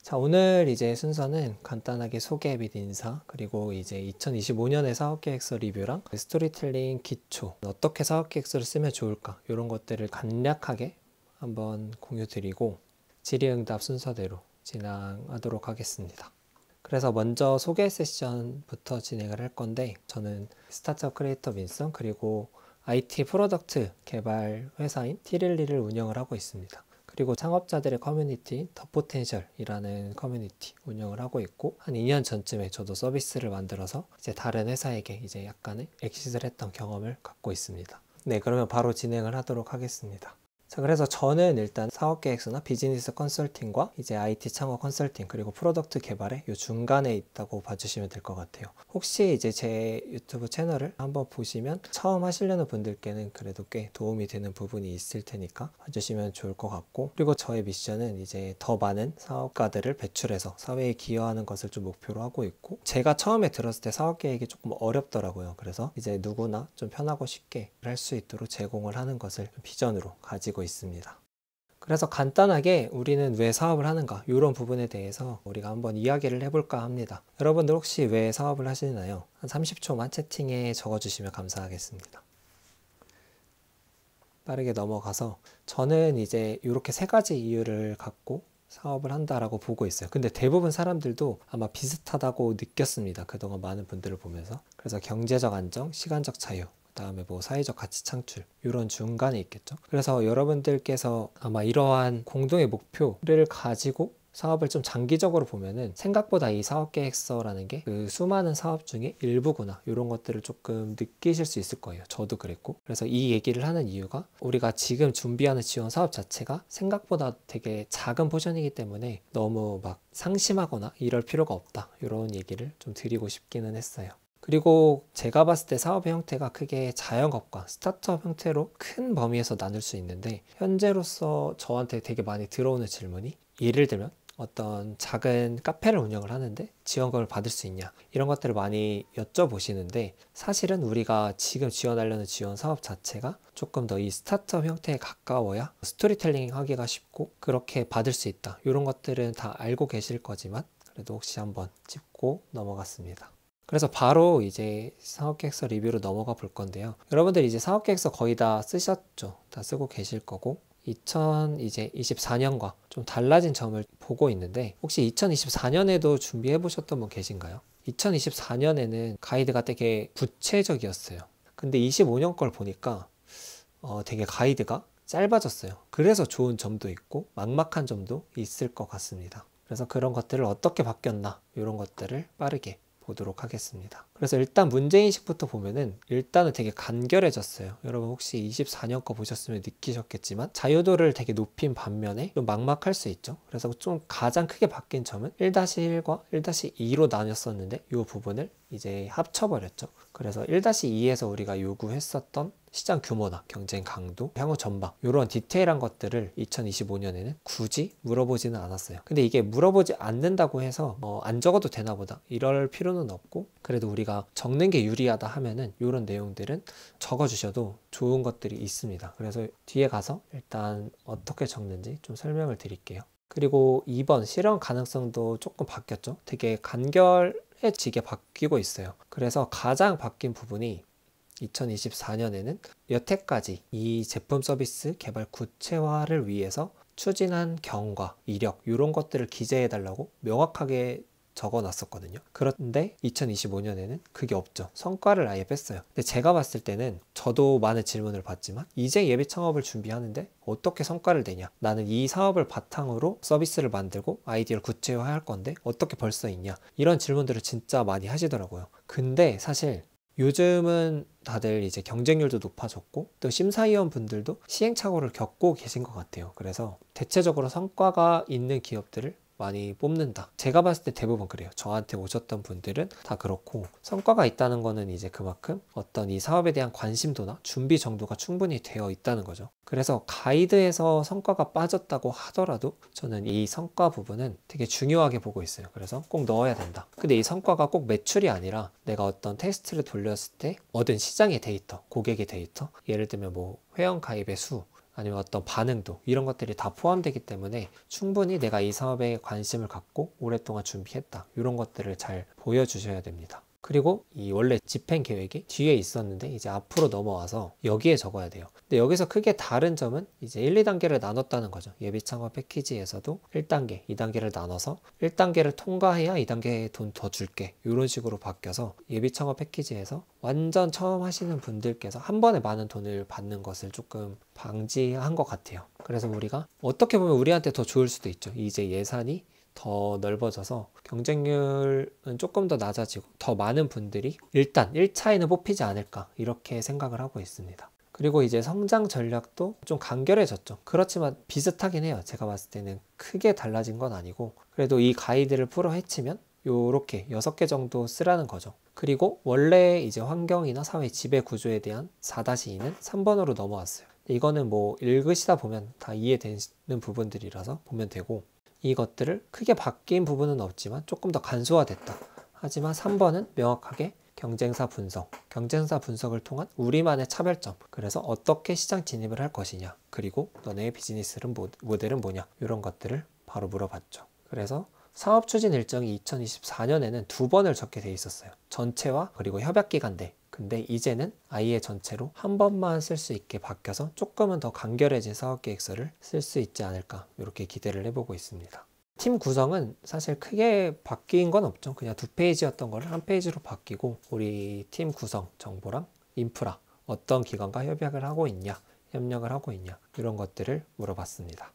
자, 오늘 이제 순서는 간단하게 소개 및 인사, 그리고 이제 2025년의 사업계획서 리뷰랑 스토리텔링 기초, 어떻게 사업계획서를 쓰면 좋을까, 이런 것들을 간략하게 한번 공유 드리고 질의응답 순서대로 진행하도록 하겠습니다. 그래서 먼저 소개 세션부터 진행을 할 건데, 저는 스타트업 크리에이터 민성, 그리고 IT 프로덕트 개발 회사인 티릴리를 운영을 하고 있습니다. 그리고 창업자들의 커뮤니티 더 포텐셜이라는 커뮤니티 운영을 하고 있고, 한 2년 전쯤에 저도 서비스를 만들어서 이제 다른 회사에게 이제 약간의 엑시트를 했던 경험을 갖고 있습니다. 네, 그러면 바로 진행을 하도록 하겠습니다. 자, 그래서 저는 일단 사업계획서나 비즈니스 컨설팅과 이제 IT 창업 컨설팅, 그리고 프로덕트 개발의 이 중간에 있다고 봐주시면 될 것 같아요. 혹시 이제 제 유튜브 채널을 한번 보시면 처음 하시려는 분들께는 그래도 꽤 도움이 되는 부분이 있을 테니까 봐주시면 좋을 것 같고, 그리고 저의 미션은 이제 더 많은 사업가들을 배출해서 사회에 기여하는 것을 좀 목표로 하고 있고, 제가 처음에 들었을 때 사업계획이 조금 어렵더라고요. 그래서 이제 누구나 좀 편하고 쉽게 할 수 있도록 제공을 하는 것을 비전으로 가지고 있습니다. 그래서 간단하게 우리는 왜 사업을 하는가, 이런 부분에 대해서 우리가 한번 이야기를 해볼까 합니다. 여러분들 혹시 왜 사업을 하시나요? 한 30초만 채팅에 적어주시면 감사하겠습니다. 빠르게 넘어가서 저는 이제 이렇게 세 가지 이유를 갖고 사업을 한다라고 보고 있어요. 근데 대부분 사람들도 아마 비슷하다고 느꼈습니다. 그동안 많은 분들을 보면서. 그래서 경제적 안정, 시간적 자유, 그다음에 뭐 사회적 가치 창출, 이런 중간에 있겠죠. 그래서 여러분들께서 아마 이러한 공동의 목표를 가지고 사업을 좀 장기적으로 보면은 생각보다 이 사업계획서라는 게 그 수많은 사업 중에 일부구나, 이런 것들을 조금 느끼실 수 있을 거예요. 저도 그랬고. 그래서 이 얘기를 하는 이유가, 우리가 지금 준비하는 지원 사업 자체가 생각보다 되게 작은 포션이기 때문에 너무 막 상심하거나 이럴 필요가 없다, 이런 얘기를 좀 드리고 싶기는 했어요. 그리고 제가 봤을 때 사업의 형태가 크게 자영업과 스타트업 형태로 큰 범위에서 나눌 수 있는데, 현재로서 저한테 되게 많이 들어오는 질문이, 예를 들면 어떤 작은 카페를 운영을 하는데 지원금을 받을 수 있냐, 이런 것들을 많이 여쭤보시는데, 사실은 우리가 지금 지원하려는 지원 사업 자체가 조금 더 이 스타트업 형태에 가까워야 스토리텔링 하기가 쉽고 그렇게 받을 수 있다, 이런 것들은 다 알고 계실 거지만 그래도 혹시 한번 짚고 넘어갔습니다. 그래서 바로 이제 사업계획서 리뷰로 넘어가 볼 건데요. 여러분들 이제 사업계획서 거의 다 쓰셨죠? 다 쓰고 계실 거고, 2024년과 좀 달라진 점을 보고 있는데, 혹시 2024년에도 준비해 보셨던 분 계신가요? 2024년에는 가이드가 되게 구체적이었어요. 근데 25년 걸 보니까 되게 가이드가 짧아졌어요. 그래서 좋은 점도 있고 막막한 점도 있을 것 같습니다. 그래서 그런 것들을 어떻게 바뀌었나, 이런 것들을 빠르게 보도록 하겠습니다. 그래서 일단 문제인식부터 보면은 일단은 되게 간결해졌어요. 여러분 혹시 24년 거 보셨으면 느끼셨겠지만 자유도를 되게 높인 반면에 좀 막막할 수 있죠. 그래서 좀 가장 크게 바뀐 점은 1-1과 1-2로 나뉘었었는데 이 부분을 이제 합쳐버렸죠. 그래서 1-2에서 우리가 요구했었던 시장 규모나 경쟁 강도, 향후 전망, 이런 디테일한 것들을 2025년에는 굳이 물어보지는 않았어요. 근데 이게 물어보지 않는다고 해서 안 적어도 되나 보다, 이럴 필요는 없고, 그래도 우리가 적는 게 유리하다 하면은 이런 내용들은 적어주셔도 좋은 것들이 있습니다. 그래서 뒤에 가서 일단 어떻게 적는지 좀 설명을 드릴게요. 그리고 2번 실현 가능성도 조금 바뀌었죠. 되게 간결해지게 바뀌고 있어요. 그래서 가장 바뀐 부분이 2024년에는 여태까지 이 제품 서비스 개발 구체화를 위해서 추진한 경과, 이력, 이런 것들을 기재해 달라고 명확하게 적어 놨었거든요. 그런데 2025년에는 그게 없죠. 성과를 아예 뺐어요. 근데 제가 봤을 때는, 저도 많은 질문을 받지만 이제 예비 창업을 준비하는데 어떻게 성과를 내냐, 나는 이 사업을 바탕으로 서비스를 만들고 아이디어를 구체화할 건데 어떻게 벌써 있냐, 이런 질문들을 진짜 많이 하시더라고요. 근데 사실 요즘은 다들 이제 경쟁률도 높아졌고, 또 심사위원 분들도 시행착오를 겪고 계신 것 같아요. 그래서 대체적으로 성과가 있는 기업들을 많이 뽑는다. 제가 봤을 때 대부분 그래요. 저한테 오셨던 분들은 다 그렇고, 성과가 있다는 거는 이제 그만큼 어떤 이 사업에 대한 관심도나 준비 정도가 충분히 되어 있다는 거죠. 그래서 가이드에서 성과가 빠졌다고 하더라도 저는 이 성과 부분은 되게 중요하게 보고 있어요. 그래서 꼭 넣어야 된다. 근데 이 성과가 꼭 매출이 아니라 내가 어떤 테스트를 돌렸을 때 얻은 시장의 데이터, 고객의 데이터, 예를 들면 뭐 회원 가입의 수, 아니면 어떤 반응도 이런 것들이 다 포함되기 때문에 충분히 내가 이 사업에 관심을 갖고 오랫동안 준비했다 이런 것들을 잘 보여주셔야 됩니다. 그리고 이 원래 집행 계획이 뒤에 있었는데 이제 앞으로 넘어와서 여기에 적어야 돼요. 근데 여기서 크게 다른 점은 이제 1, 2단계를 나눴다는 거죠. 예비 창업 패키지에서도 1단계, 2단계를 나눠서 1단계를 통과해야 2단계에 돈 더 줄게 이런 식으로 바뀌어서 예비 창업 패키지에서 완전 처음 하시는 분들께서 한 번에 많은 돈을 받는 것을 조금 방지한 것 같아요. 그래서 우리가 어떻게 보면 우리한테 더 좋을 수도 있죠. 이제 예산이 더 넓어져서 경쟁률은 조금 더 낮아지고 더 많은 분들이 일단 1차에는 뽑히지 않을까 이렇게 생각을 하고 있습니다. 그리고 이제 성장 전략도 좀 간결해졌죠. 그렇지만 비슷하긴 해요. 제가 봤을 때는 크게 달라진 건 아니고 그래도 이 가이드를 풀어 헤치면 요렇게 6개 정도 쓰라는 거죠. 그리고 원래 이제 환경이나 사회 지배 구조에 대한 4-2는 3번으로 넘어왔어요. 이거는 뭐 읽으시다 보면 다 이해되는 부분들이라서 보면 되고 이것들을 크게 바뀐 부분은 없지만 조금 더 간소화됐다. 하지만 3번은 명확하게 경쟁사 분석, 경쟁사 분석을 통한 우리만의 차별점, 그래서 어떻게 시장 진입을 할 것이냐, 그리고 너네의 비즈니스 모델은 뭐냐 이런 것들을 바로 물어봤죠. 그래서 사업 추진 일정이 2024년에는 2번을 적게 돼 있었어요. 전체와 그리고 협약기간대. 근데 이제는 아예 전체로 한 번만 쓸 수 있게 바뀌어서 조금은 더 간결해진 사업계획서를 쓸 수 있지 않을까 이렇게 기대를 해보고 있습니다. 팀 구성은 사실 크게 바뀐 건 없죠. 그냥 2페이지였던 거를 1페이지로 바뀌고 우리 팀 구성 정보랑 인프라 어떤 기관과 협약을 하고 있냐, 협력을 하고 있냐 이런 것들을 물어봤습니다.